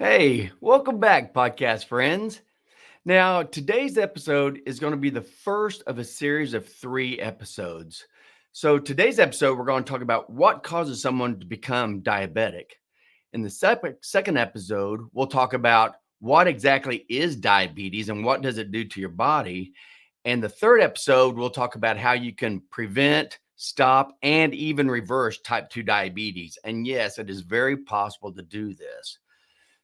Hey, welcome back, podcast friends. Now, today's episode is going to be the first of a series of 3 episodes. So, today's episode, we're going to talk about what causes someone to become diabetic. In the second episode, we'll talk about what exactly is diabetes and what does it do to your body. And the third episode, we'll talk about how you can prevent, stop, and even reverse type 2 diabetes. And yes, it is very possible to do this.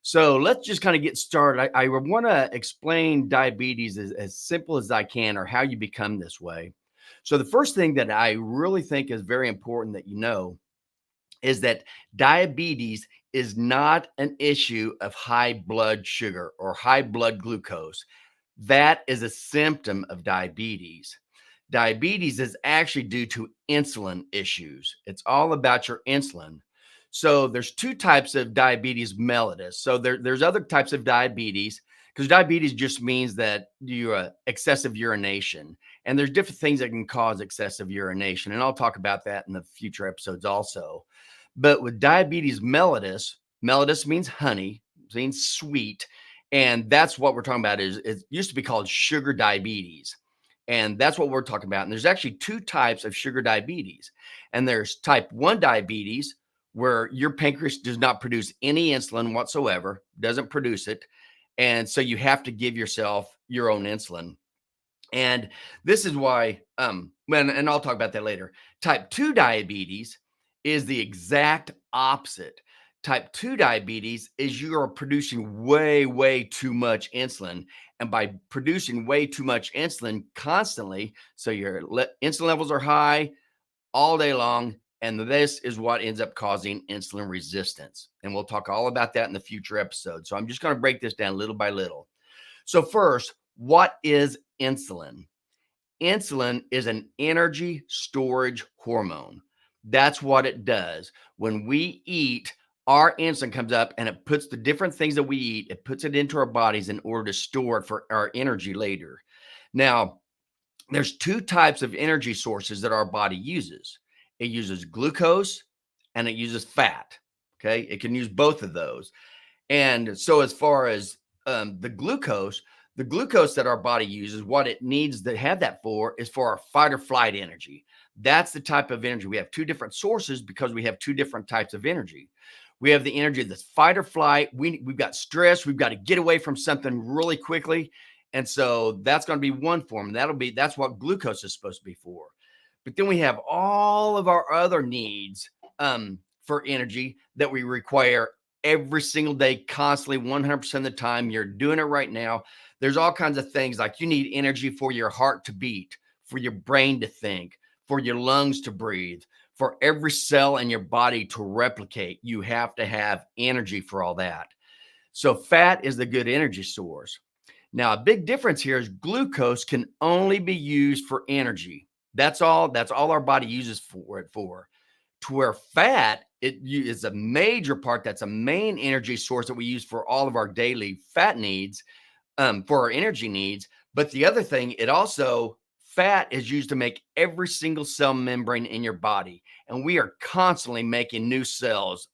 So let's just kind of get started. I want to explain diabetes as simple as I can, or how you become this way. So, the first thing that I really think is very important that you know is that diabetes is not an issue of high blood sugar or high blood glucose. That is a symptom of diabetes. Diabetes is actually due to insulin issues. It's all about your insulin. So there's 2 types of diabetes mellitus. So there's other types of diabetes, because diabetes just means that you excessive urination. And there's different things that can cause excessive urination. And I'll talk about that in the future episodes also. But with diabetes mellitus, mellitus means honey, means sweet. And that's what we're talking about. Is it used to be called sugar diabetes. And that's what we're talking about. And there's actually 2 types of sugar diabetes. And there's type 1 diabetes, where your pancreas does not produce any insulin whatsoever, doesn't produce it. And so you have to give yourself your own insulin. And this is why, and I'll talk about that later. Type 2 diabetes is the exact opposite. Type 2 diabetes is you are producing way, way too much insulin. And by producing way too much insulin constantly, so your insulin levels are high all day long. And this is what ends up causing insulin resistance. And we'll talk all about that in the future episodes. So I'm just going to break this down little by little. So, first, what is insulin? Insulin is an energy storage hormone. That's what it does. When we eat, our insulin comes up and it puts the different things that we eat, it puts it into our bodies in order to store it for our energy later. Now, there's 2 types of energy sources that our body uses. It uses glucose and it uses fat. Okay. It can use both of those. And so, as far as the glucose that our body uses, what it needs to have that for is for our fight or flight energy. That's the type of energy. We have 2 different sources because we have 2 different types of energy. We have the energy that's fight or flight. We've got stress. We've got to get away from something really quickly. And so that's going to be one form. That's what glucose is supposed to be for. But then we have all of our other needs for energy that we require every single day, constantly, 100% of the time. You're doing it right now. There's all kinds of things, like you need energy for your heart to beat, for your brain to think, for your lungs to breathe, for every cell in your body to replicate. You have to have energy for all that. So fat is the good energy source. Now, a big difference here is glucose can only be used for energy. That's all our body uses for it for. To where fat is a major part. That's a main energy source that we use for all of our daily fat needs, for our energy needs. But the other thing, fat is used to make every single cell membrane in your body. And we are constantly making new cells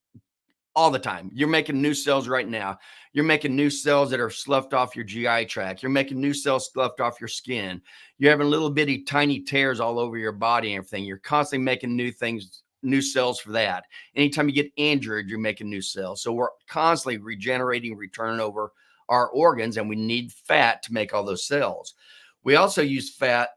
all the time. You're making new cells right now. You're making new cells that are sloughed off your GI tract. You're making new cells sloughed off your skin. You're having little bitty tiny tears all over your body and everything. You're constantly making new things, new cells for that. Anytime you get injured, you're making new cells. So we're constantly regenerating, returning over our organs, and we need fat to make all those cells. We also use fat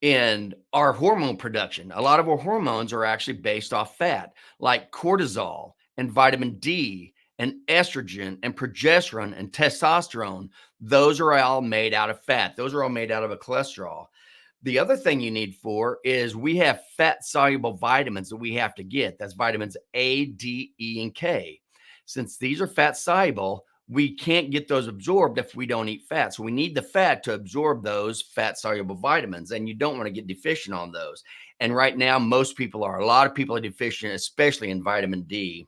in our hormone production. A lot of our hormones are actually based off fat, like cortisol and vitamin D and estrogen and progesterone and testosterone. Those are all made out of fat. Those are all made out of a cholesterol. The other thing you need for is we have fat soluble vitamins that we have to get. That's vitamins A, D, E, and K. Since these are fat soluble, we can't get those absorbed if we don't eat fat. So we need the fat to absorb those fat soluble vitamins, and you don't want to get deficient on those. And right now, a lot of people are deficient, especially in vitamin D.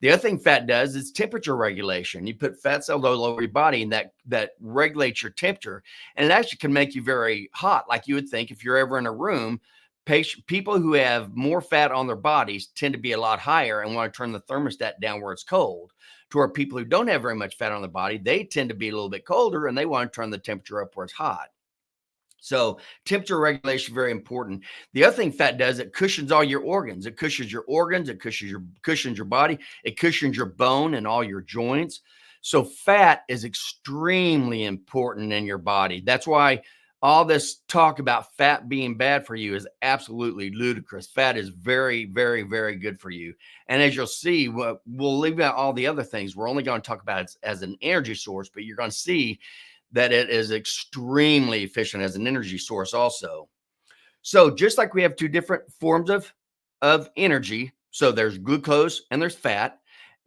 The other thing fat does is temperature regulation. You put fat cells all over your body, and that regulates your temperature. And it actually can make you very hot. Like you would think, if you're ever in a room, people who have more fat on their bodies tend to be a lot higher and want to turn the thermostat down where it's cold. To where people who don't have very much fat on their body, they tend to be a little bit colder and they want to turn the temperature up where it's hot. So temperature regulation, very important. The other thing fat does, it cushions all your organs. It cushions your organs. It cushions your body. It cushions your bone and all your joints. So fat is extremely important in your body. That's why all this talk about fat being bad for you is absolutely ludicrous. Fat is very, very, very good for you. And as you'll see, we'll leave out all the other things. We're only going to talk about it as an energy source, but you're going to see that it is extremely efficient as an energy source also. So just like we have two different forms of energy, so there's glucose and there's fat,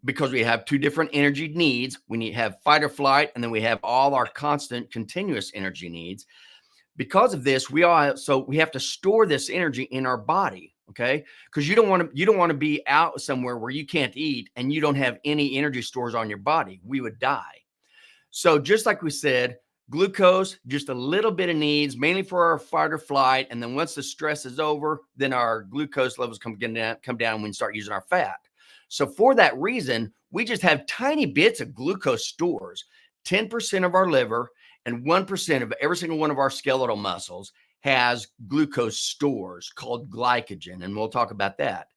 because we have two different energy needs. We have fight or flight, and then we have all our constant continuous energy needs. Because of this, we have to store this energy in our body, okay? Because you don't want to be out somewhere where you can't eat and you don't have any energy stores on your body. We would die. So just like we said, glucose, just a little bit of needs, mainly for our fight or flight. And then once the stress is over, then our glucose levels come down when we start using our fat. So for that reason, we just have tiny bits of glucose stores. 10% of our liver and 1% of every single one of our skeletal muscles has glucose stores called glycogen. And we'll talk about that.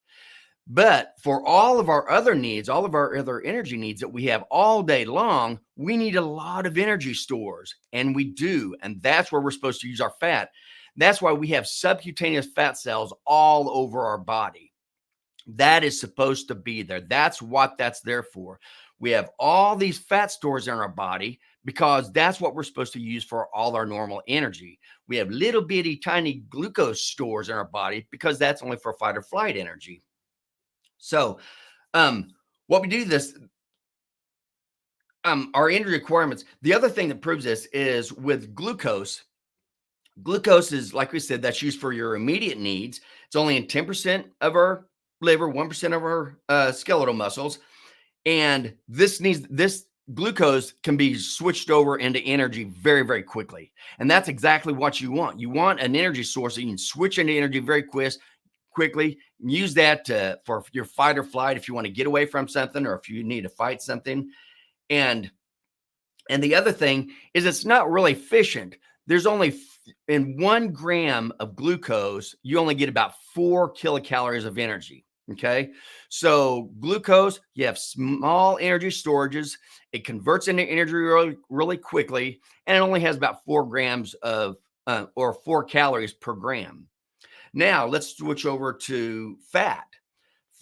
But for all of our other needs, all of our other energy needs that we have all day long, we need a lot of energy stores, and we do. And that's where we're supposed to use our fat. That's why we have subcutaneous fat cells all over our body. That is supposed to be there. That's what that's there for. We have all these fat stores in our body because that's what we're supposed to use for all our normal energy. We have little bitty tiny glucose stores in our body because that's only for fight or flight energy. So what we do this, our energy requirements, the other thing that proves this is with glucose. Glucose is, like we said, that's used for your immediate needs. It's only in 10% of our liver, 1% of our skeletal muscles. And this glucose can be switched over into energy very, very quickly. And that's exactly what you want. You want an energy source that you can switch into energy very quickly. Use that for your fight or flight if you want to get away from something or if you need to fight something. And the other thing is it's not really efficient. There's only in 1 gram of glucose, you only get about 4 kilocalories of energy. Okay. So glucose, you have small energy storages. It converts into energy really, really quickly. And it only has about 4 grams of or 4 calories per gram. Now let's switch over to fat.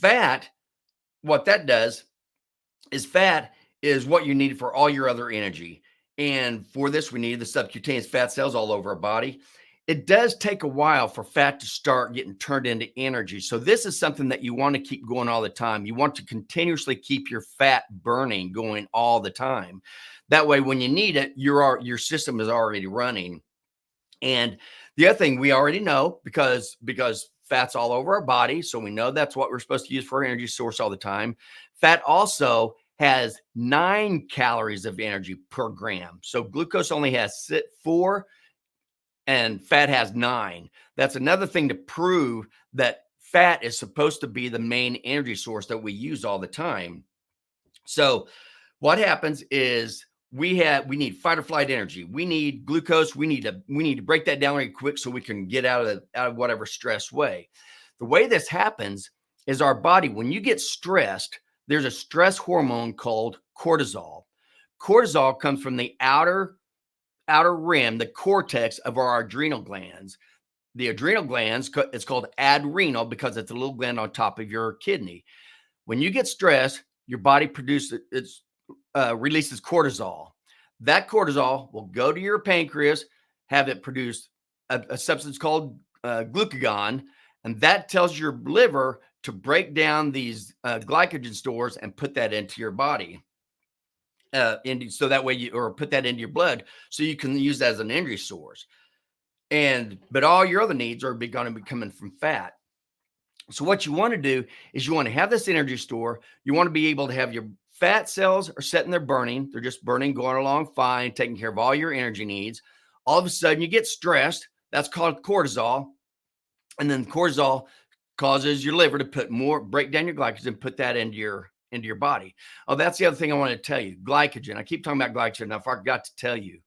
Fat, what that does is fat is what you need for all your other energy. And for this, we need the subcutaneous fat cells all over our body. It does take a while for fat to start getting turned into energy. So this is something that you want to keep going all the time. You want to continuously keep your fat burning going all the time. That way, when you need it, your system is already running. And the other thing we already know, because fat's all over our body, so we know that's what we're supposed to use for our energy source all the time. Fat also has 9 calories of energy per gram. So glucose only has 4 and fat has 9. That's another thing to prove that fat is supposed to be the main energy source that we use all the time. So what happens is we need fight or flight energy. We need glucose. We need to break that down really quick so we can get out of whatever stress way. The way this happens is our body, when you get stressed, there's a stress hormone called cortisol. Cortisol comes from the outer rim, the cortex of our adrenal glands. The adrenal glands, it's called adrenal because it's a little gland on top of your kidney. When you get stressed, your body releases cortisol. That cortisol will go to your pancreas, have it produce a substance called glucagon, and that tells your liver to break down these glycogen stores and put that into your body. So that way or put that into your blood so you can use that as an energy source. But all your other needs are going to be coming from fat. So what you want to do is you want to have this energy store. You want to be able to have your fat cells are sitting there burning. They're just burning, going along fine, taking care of all your energy needs. All of a sudden you get stressed. That's called cortisol. And then cortisol causes your liver to break down your glycogen, put that into your body. Oh, that's the other thing I want to tell you. Glycogen. I keep talking about glycogen. I forgot to tell you.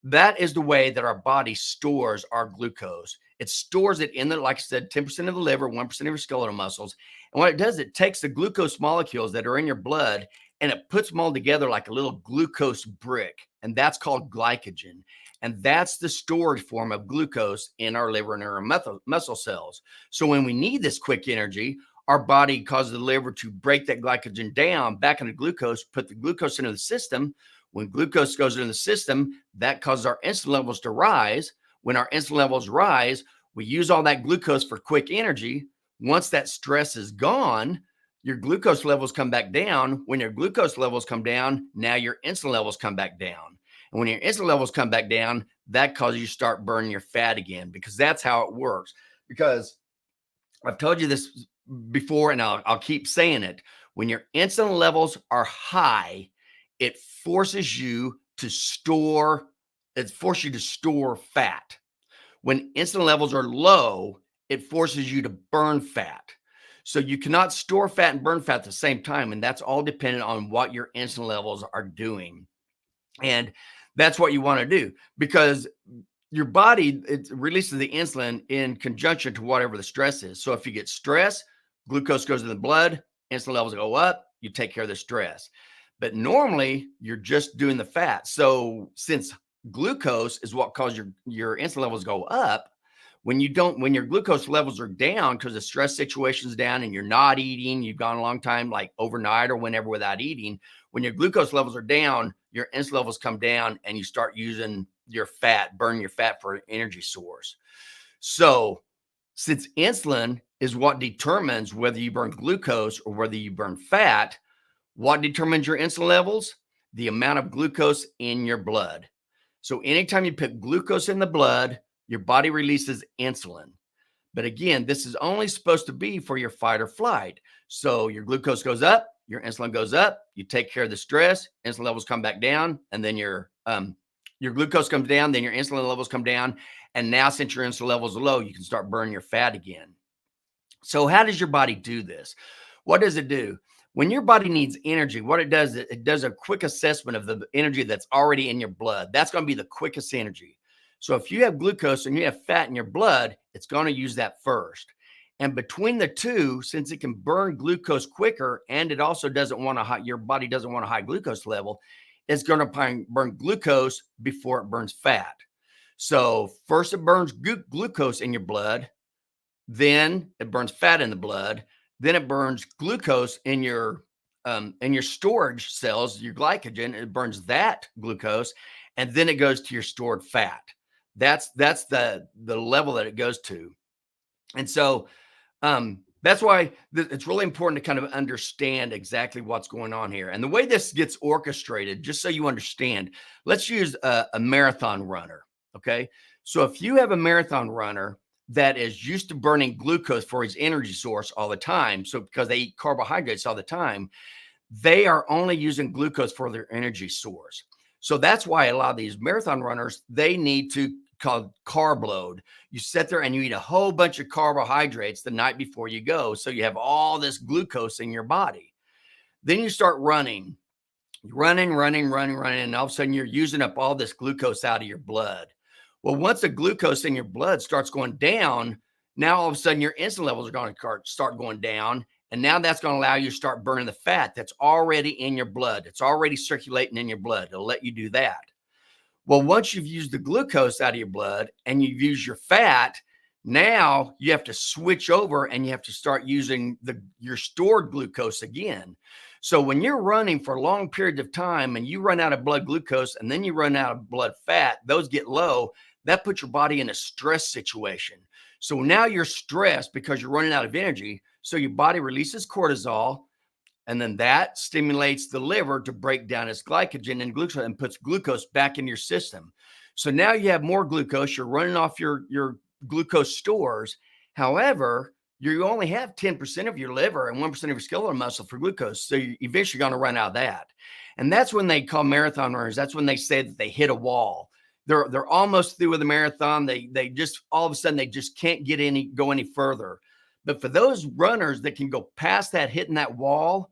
That is the way that our body stores our glucose. It stores it in the, like I said, 10% of the liver, 1% of your skeletal muscles. And what it does, it takes the glucose molecules that are in your blood and it puts them all together like a little glucose brick. And that's called glycogen. And that's the storage form of glucose in our liver and our muscle cells. So when we need this quick energy, our body causes the liver to break that glycogen down back into glucose, put the glucose into the system. When glucose goes into the system, that causes our insulin levels to rise. When our insulin levels rise, we use all that glucose for quick energy. Once that stress is gone, your glucose levels come back down. When your glucose levels come down, now your insulin levels come back down. And when your insulin levels come back down, that causes you to start burning your fat again, because that's how it works. Because I've told you this before, and I'll keep saying it. When your insulin levels are high, it forces you to store fat. When insulin levels are low, it forces you to burn fat. So you cannot store fat and burn fat at the same time. And that's all dependent on what your insulin levels are doing. And that's what you want to do, because your body, it releases the insulin in conjunction to whatever the stress is. So if you get stress, glucose goes in the blood, insulin levels go up, you take care of the stress. But normally you're just doing the fat. So since glucose is what causes your insulin levels go up, when your glucose levels are down because the stress situation's down and you're not eating, you've gone a long time, like overnight or whenever, without eating, when your glucose levels are down, your insulin levels come down and you start using your fat, burning your fat for an energy source. So since insulin is what determines whether you burn glucose or whether you burn fat, what determines your insulin levels? The amount of glucose in your blood. So anytime you put glucose in the blood, your body releases insulin. But again, this is only supposed to be for your fight or flight. So your glucose goes up, your insulin goes up, you take care of the stress, insulin levels come back down, and then your glucose comes down, then your insulin levels come down. And now, since your insulin levels are low, you can start burning your fat again. So how does your body do this? What does it do? When your body needs energy, what it does, it does a quick assessment of the energy that's already in your blood. That's going to be the quickest energy. So if you have glucose and you have fat in your blood, it's going to use that first. And between the two, since it can burn glucose quicker, and it also your body doesn't want a high glucose level, it's going to burn glucose before it burns fat. So first it burns glucose in your blood, then it burns fat in the blood, then it burns glucose in your storage cells, your glycogen. It burns that glucose, and then it goes to your stored fat. That's the level that it goes to. And so that's why it's really important to kind of understand exactly what's going on here. And the way this gets orchestrated, just so you understand, let's use a marathon runner. Okay. So if you have a marathon runner that is used to burning glucose for his energy source all the time, so because they eat carbohydrates all the time, they are only using glucose for their energy source. So that's why a lot of these marathon runners, they need to called carb load. You sit there and you eat a whole bunch of carbohydrates the night before you go. So you have all this glucose in your body. Then you start running. And all of a sudden you're using up all this glucose out of your blood. Well, once the glucose in your blood starts going down, now all of a sudden your insulin levels are going to start going down. And now that's going to allow you to start burning the fat that's already in your blood. It's already circulating in your blood. It'll let you do that. Well, once you've used the glucose out of your blood and you've used your fat, now you have to switch over and you have to start using your stored glucose again. So when you're running for long periods of time and you run out of blood glucose and then you run out of blood fat, those get low, that puts your body in a stress situation. So now you're stressed because you're running out of energy. So your body releases cortisol, and then that stimulates the liver to break down its glycogen and glucose and puts glucose back in your system. So now you have more glucose. You're running off your glucose stores. However, you only have 10% of your liver and 1% of your skeletal muscle for glucose. So you're eventually going to run out of that. And that's when they call marathon runners. That's when they say that they hit a wall. they're almost through with the marathon. They just all of a sudden they just can't go any further. But for those runners that can go past that, hitting that wall,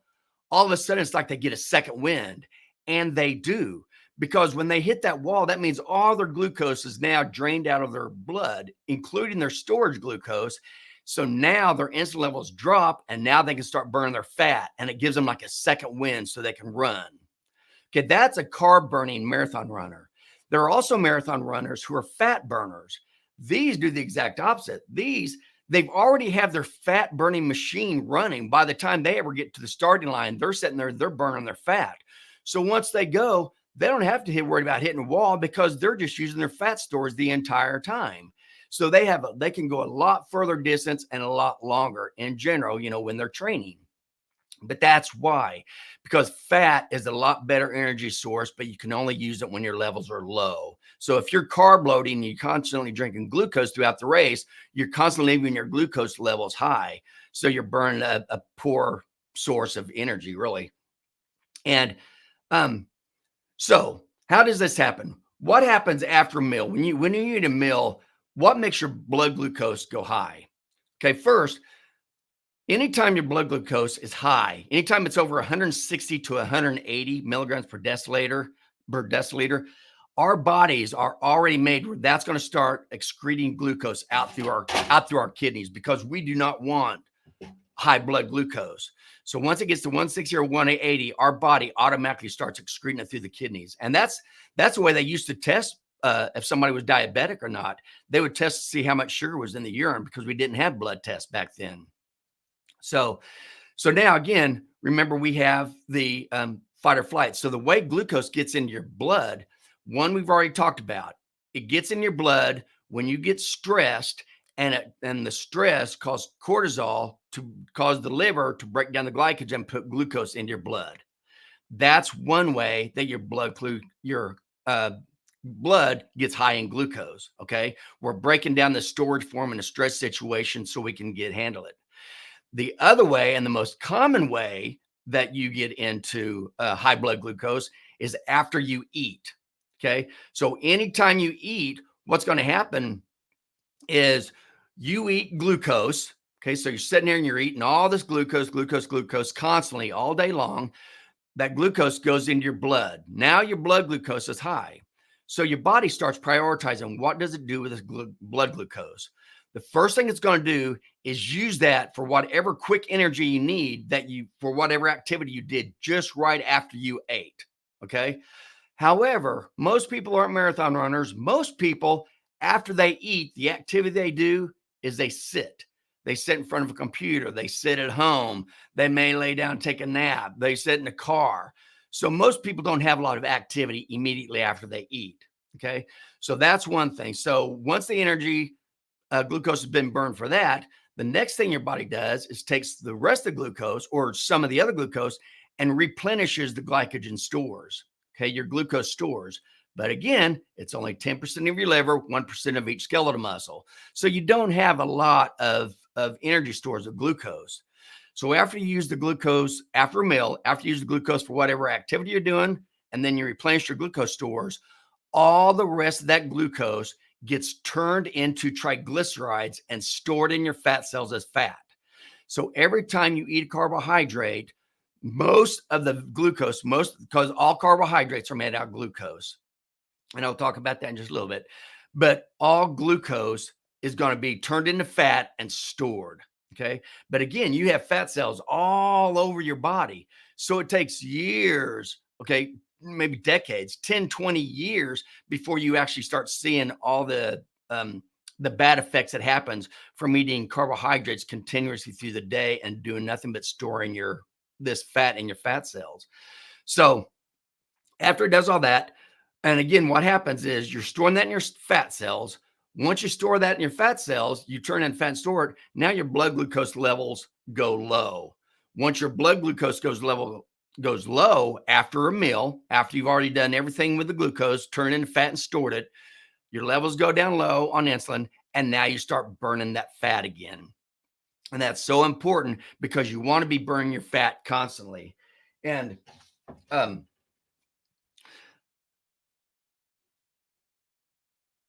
all of a sudden it's like they get a second wind, and they do. Because when they hit that wall, that means all their glucose is now drained out of their blood, including their storage glucose. So now their insulin levels drop, and now they can start burning their fat, and it gives them like a second wind so they can run. Okay, that's a carb burning marathon runner. There are also marathon runners who are fat burners. These do the exact opposite. They've already have their fat burning machine running. By the time they ever get to the starting line, they're sitting there, they're burning their fat. So once they go, they don't have to worry about hitting a wall because they're just using their fat stores the entire time. So they can go a lot further distance and a lot longer in general, when they're training. But that's why, because fat is a lot better energy source, but you can only use it when your levels are low. So if you're carb loading and you're constantly drinking glucose throughout the race, you're constantly leaving your glucose levels high. So you're burning a poor source of energy, really. And so how does this happen? What happens after a meal? When you eat a meal, what makes your blood glucose go high? Okay, first, anytime your blood glucose is high, anytime it's over 160 to 180 milligrams per deciliter, our bodies are already made where that's going to start excreting glucose out through our kidneys, because we do not want high blood glucose. So once it gets to 160 or 180, our body automatically starts excreting it through the kidneys. And that's the way they used to test if somebody was diabetic or not. They would test to see how much sugar was in the urine, because we didn't have blood tests back then. So now again, remember, we have the fight or flight. So the way glucose gets into your blood, one we've already talked about, it gets in your blood when you get stressed, and the stress causes cortisol to cause the liver to break down the glycogen and put glucose into your blood. That's one way that your blood gets high in glucose. Okay, we're breaking down the storage form in a stress situation so we can handle it. The other way, and the most common way that you get into high blood glucose, is after you eat. Okay, so anytime you eat, what's going to happen is you eat glucose. Okay, so you're sitting there and you're eating all this glucose constantly all day long. That glucose goes into your blood. Now your blood glucose is high. So your body starts prioritizing what does it do with this blood glucose. The first thing it's going to do is use that for whatever quick energy you need for whatever activity you did just right after you ate. Okay. However, most people aren't marathon runners. Most people, after they eat, the activity they do is they sit. They sit in front of a computer. They sit at home. They may lay down and take a nap. They sit in the car. So most people don't have a lot of activity immediately after they eat. Okay. So that's one thing. So once the energy glucose has been burned for that, the next thing your body does is takes the rest of the glucose or some of the other glucose and replenishes the glycogen stores. Okay, your glucose stores. But again, it's only 10% of your liver, 1% of each skeletal muscle. So you don't have a lot of energy stores of glucose. So after you use the glucose, after a meal, after you use the glucose for whatever activity you're doing, and then you replenish your glucose stores, all the rest of that glucose gets turned into triglycerides and stored in your fat cells as fat. So every time you eat a carbohydrate, most of the glucose, because all carbohydrates are made out of glucose. And I'll talk about that in just a little bit. But all glucose is going to be turned into fat and stored. Okay. But again, you have fat cells all over your body. So it takes years, okay, maybe decades, 10, 20 years before you actually start seeing all the bad effects that happens from eating carbohydrates continuously through the day and doing nothing but storing this fat in your fat cells. So after it does all that, and again, what happens is you're storing that in your fat cells. Once you store that in your fat cells, you turn in fat and store it. Now your blood glucose levels go low. Once your blood glucose goes low after a meal, after you've already done everything with the glucose, turned into fat and stored it, your levels go down low on insulin, and now you start burning that fat again. And that's so important because you want to be burning your fat constantly. And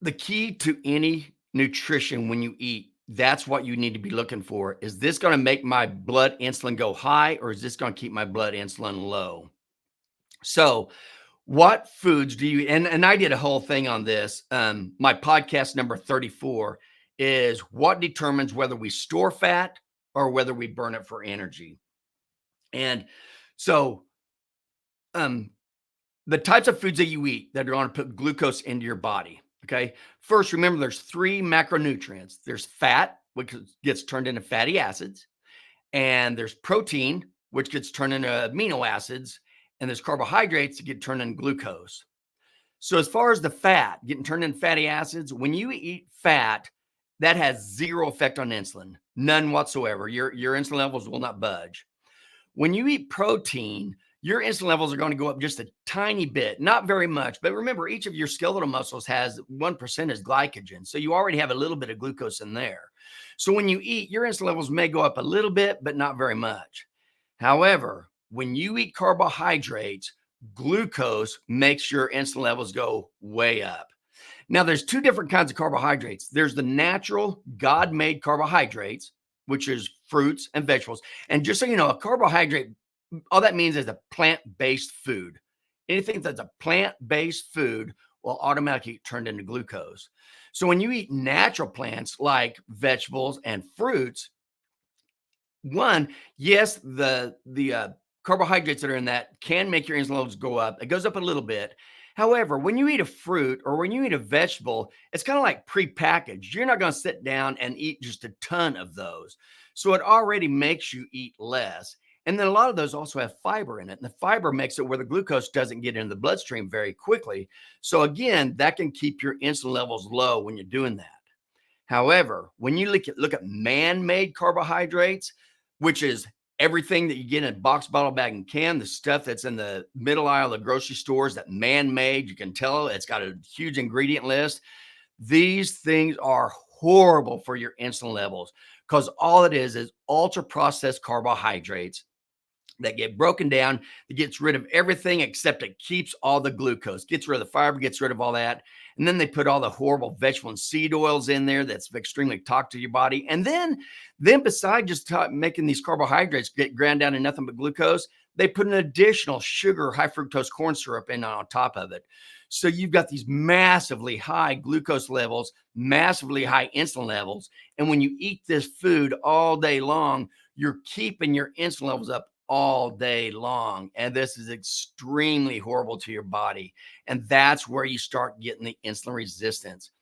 The key to any nutrition when you eat, that's what you need to be looking for. Is this going to make my blood insulin go high, or is this going to keep my blood insulin low? So, what foods do you and I did a whole thing on this. My podcast number 34 is what determines whether we store fat or whether we burn it for energy. And so um the types of foods that you eat that are going to put glucose into your body. Okay. First, remember there's three macronutrients. There's fat, which gets turned into fatty acids, and there's protein, which gets turned into amino acids, and there's carbohydrates that get turned into glucose. So as far as the fat getting turned into fatty acids, when you eat fat, that has zero effect on insulin, none whatsoever. Your insulin levels will not budge. When you eat protein, your insulin levels are going to go up just a tiny bit, not very much. But remember, each of your skeletal muscles has 1% as glycogen. So you already have a little bit of glucose in there. So when you eat, your insulin levels may go up a little bit, but not very much. However, when you eat carbohydrates, glucose makes your insulin levels go way up. Now, there's two different kinds of carbohydrates. There's the natural God-made carbohydrates, which is fruits and vegetables. And just so you know, a carbohydrate, all that means is a plant-based food. Anything that's a plant-based food will automatically get turned into glucose. So when you eat natural plants like vegetables and fruits, one, yes, the carbohydrates that are in that can make your insulin levels go up. It goes up a little bit. However, when you eat a fruit or when you eat a vegetable, it's kind of like prepackaged. You're not going to sit down and eat just a ton of those. So it already makes you eat less. And then a lot of those also have fiber in it. And the fiber makes it where the glucose doesn't get into the bloodstream very quickly. So again, that can keep your insulin levels low when you're doing that. However, when you look at man-made carbohydrates, which is everything that you get in a box, bottle, bag, and can, the stuff that's in the middle aisle of the grocery stores, that man-made, you can tell it's got a huge ingredient list. These things are horrible for your insulin levels because all it is ultra-processed carbohydrates that get broken down. It gets rid of everything except it keeps all the glucose, gets rid of the fiber, gets rid of all that. And then they put all the horrible vegetable and seed oils in there that's extremely toxic to your body. And then besides just making these carbohydrates get ground down to nothing but glucose, they put an additional sugar, high fructose corn syrup in on top of it. So you've got these massively high glucose levels, massively high insulin levels. And when you eat this food all day long, you're keeping your insulin levels up all day long. And this is extremely horrible to your body. And that's where you start getting the insulin resistance.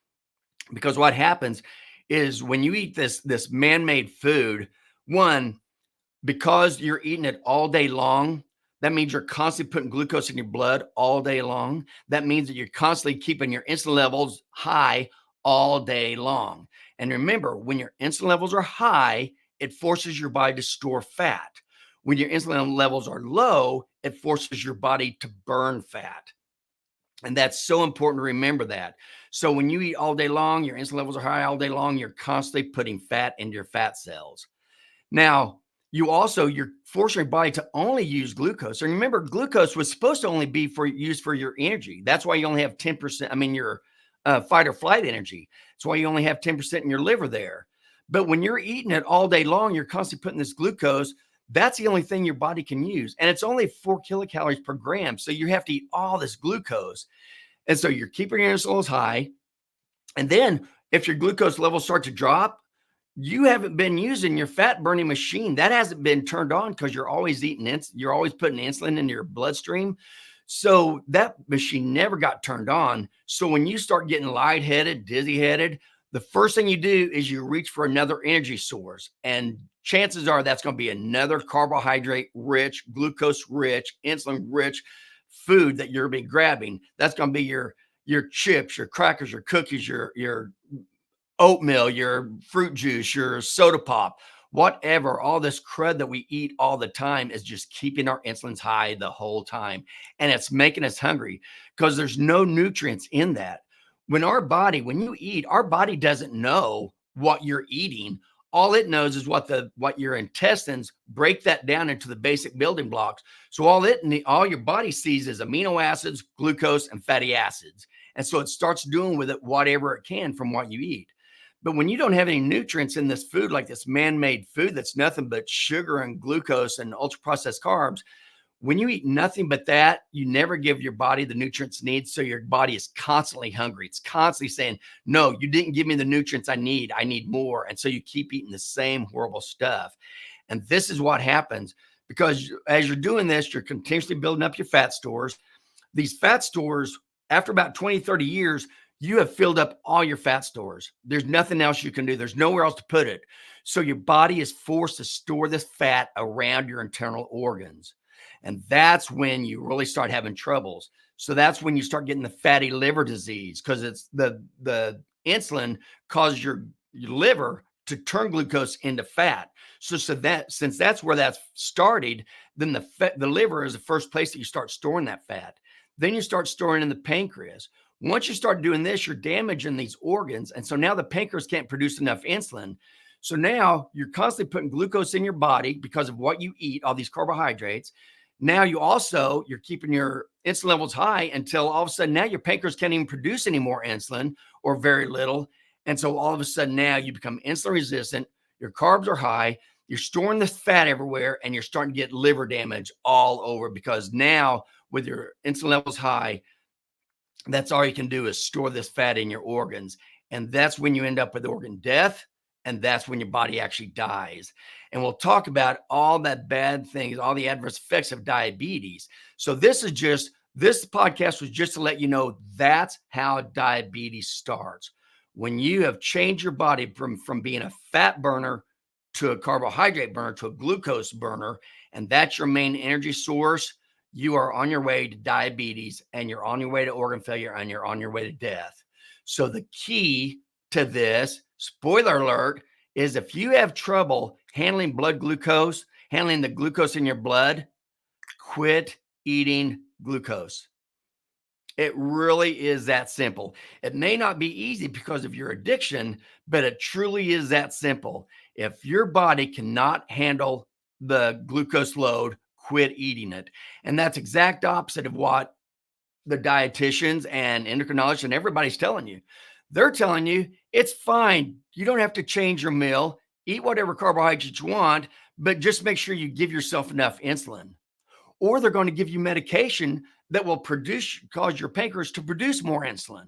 Because what happens is when you eat this man-made food, one, because you're eating it all day long, that means you're constantly putting glucose in your blood all day long. That means that you're constantly keeping your insulin levels high all day long. And remember, when your insulin levels are high, it forces your body to store fat. When your insulin levels are low, it forces your body to burn fat. And that's so important to remember that. So when you eat all day long, your insulin levels are high all day long, you're constantly putting fat into your fat cells. Now, you're forcing your body to only use glucose. And remember, glucose was supposed to only be used for your energy. That's why you only have 10%. I mean, your fight or flight energy. That's why you only have 10% in your liver there. But when you're eating it all day long, you're constantly putting this glucose. That's the only thing your body can use. And it's only 4 kilocalories per gram. So you have to eat all this glucose. And so you're keeping your insulin levels high. And then if your glucose levels start to drop, you haven't been using your fat burning machine. That hasn't been turned on because you're always you're always putting insulin into your bloodstream. So that machine never got turned on. So when you start getting lightheaded, dizzy headed, the first thing you do is you reach for another energy source. And chances are that's going to be another carbohydrate rich, glucose rich, insulin rich food that you're going to be grabbing. That's going to be your chips, your crackers, your cookies, your oatmeal, your fruit juice, your soda pop, whatever. All this crud that we eat all the time is just keeping our insulins high the whole time. And it's making us hungry because there's no nutrients in that. When you eat, our body doesn't know what you're eating. All it knows is what your intestines break that down into the basic building blocks. So all your body sees is amino acids, glucose, and fatty acids. And so it starts doing with it whatever it can from what you eat. But when you don't have any nutrients in this food, like this man-made food that's nothing but sugar and glucose and ultra-processed carbs, when you eat nothing but that, you never give your body the nutrients it needs. So your body is constantly hungry. It's constantly saying, no, you didn't give me the nutrients I need. I need more. And so you keep eating the same horrible stuff. And this is what happens because as you're doing this, you're continuously building up your fat stores. These fat stores, after about 20, 30 years, you have filled up all your fat stores. There's nothing else you can do. There's nowhere else to put it. So your body is forced to store this fat around your internal organs. And that's when you really start having troubles. So that's when you start getting the fatty liver disease because it's the insulin causes your liver to turn glucose into fat. So that since that's where that's started, then the liver is the first place that you start storing that fat. Then you start storing in the pancreas. Once you start doing this, you're damaging these organs. And so now the pancreas can't produce enough insulin. So now you're constantly putting glucose in your body because of what you eat, all these carbohydrates. Now you're keeping your insulin levels high until all of a sudden now your pancreas can't even produce any more insulin or very little. And so all of a sudden now you become insulin resistant, your carbs are high, you're storing this fat everywhere, and you're starting to get liver damage all over because now with your insulin levels high, that's all you can do is store this fat in your organs. And that's when you end up with organ death. And that's when your body actually dies. And we'll talk about all that bad things, all the adverse effects of diabetes. So this podcast was just to let you know that's how diabetes starts. When you have changed your body from being a fat burner to a carbohydrate burner to a glucose burner, and that's your main energy source, you are on your way to diabetes and you're on your way to organ failure and you're on your way to death. So the key to this, spoiler alert, is if you have trouble handling blood glucose, handling the glucose in your blood, quit eating glucose. It really is that simple. It may not be easy because of your addiction, but it truly is that simple. If your body cannot handle the glucose load, quit eating it. And that's exact opposite of what the dietitians and endocrinologists and everybody's telling you. They're telling you it's fine. You don't have to change your meal. Eat whatever carbohydrates you want, but just make sure you give yourself enough insulin. Or they're going to give you medication that will cause your pancreas to produce more insulin.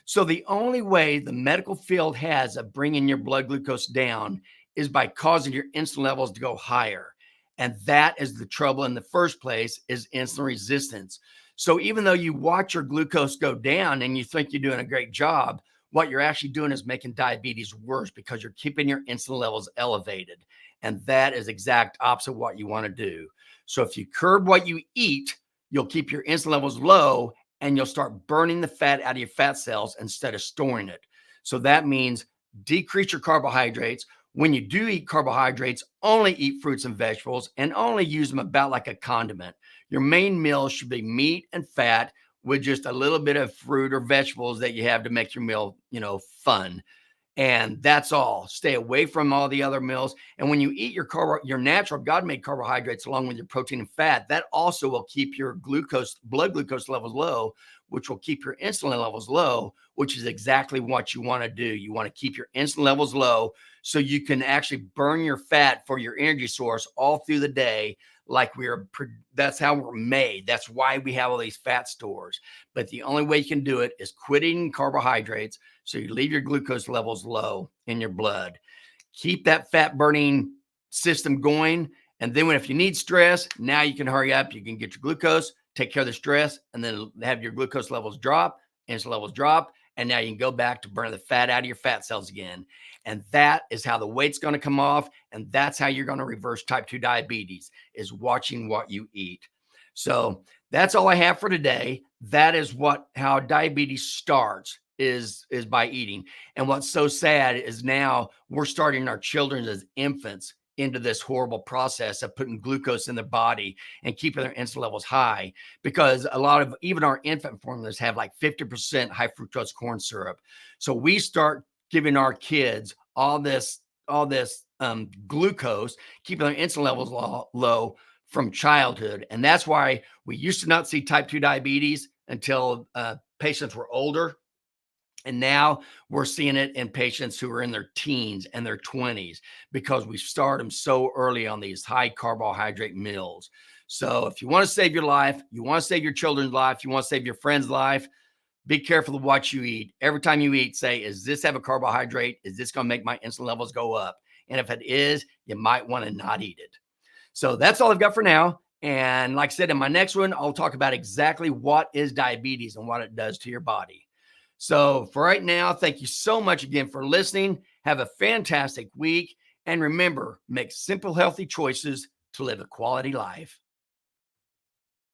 So the only way the medical field has of bringing your blood glucose down is by causing your insulin levels to go higher. And that is the trouble in the first place, is insulin resistance. So even though you watch your glucose go down and you think you're doing a great job, what you're actually doing is making diabetes worse because you're keeping your insulin levels elevated. And that is exact opposite of what you want to do. So if you curb what you eat, you'll keep your insulin levels low and you'll start burning the fat out of your fat cells instead of storing it. So that means decrease your carbohydrates. When you do eat carbohydrates, only eat fruits and vegetables and only use them about like a condiment. Your main meal should be meat and fat with just a little bit of fruit or vegetables that you have to make your meal, fun. And that's all. Stay away from all the other meals. And when you eat your natural God-made carbohydrates along with your protein and fat, that also will keep your blood glucose levels low, which will keep your insulin levels low, which is exactly what you want to do. You want to keep your insulin levels low so you can actually burn your fat for your energy source all through the day. That's how we're made. That's why we have all these fat stores. But the only way you can do it is quit eating carbohydrates so you leave your glucose levels low in your blood. Keep that fat burning system going. And then if you need stress, now you can hurry up. You can get your glucose, take care of the stress, and then have your glucose levels drop, insulin levels drop, and now you can go back to burn the fat out of your fat cells again. And that is how the weight's going to come off. And that's how you're going to reverse type 2 diabetes, is watching what you eat. So that's all I have for today. That is how diabetes starts, is by eating. And what's so sad is now we're starting our children as infants into this horrible process of putting glucose in their body and keeping their insulin levels high, because a lot of even our infant formulas have like 50% high fructose corn syrup. So we start giving our kids all this all this glucose, keeping their insulin levels low from childhood. And that's why we used to not see type 2 diabetes until patients were older. And now we're seeing it in patients who are in their teens and their 20s because we start them so early on these high carbohydrate meals. So if you want to save your life, you want to save your children's life, you want to save your friend's life, be careful of what you eat. Every time you eat, say, is this have a carbohydrate? Is this going to make my insulin levels go up? And if it is, you might want to not eat it. So that's all I've got for now. And like I said, in my next one, I'll talk about exactly what is diabetes and what it does to your body. So for right now, thank you so much again for listening. Have a fantastic week. And remember, make simple, healthy choices to live a quality life.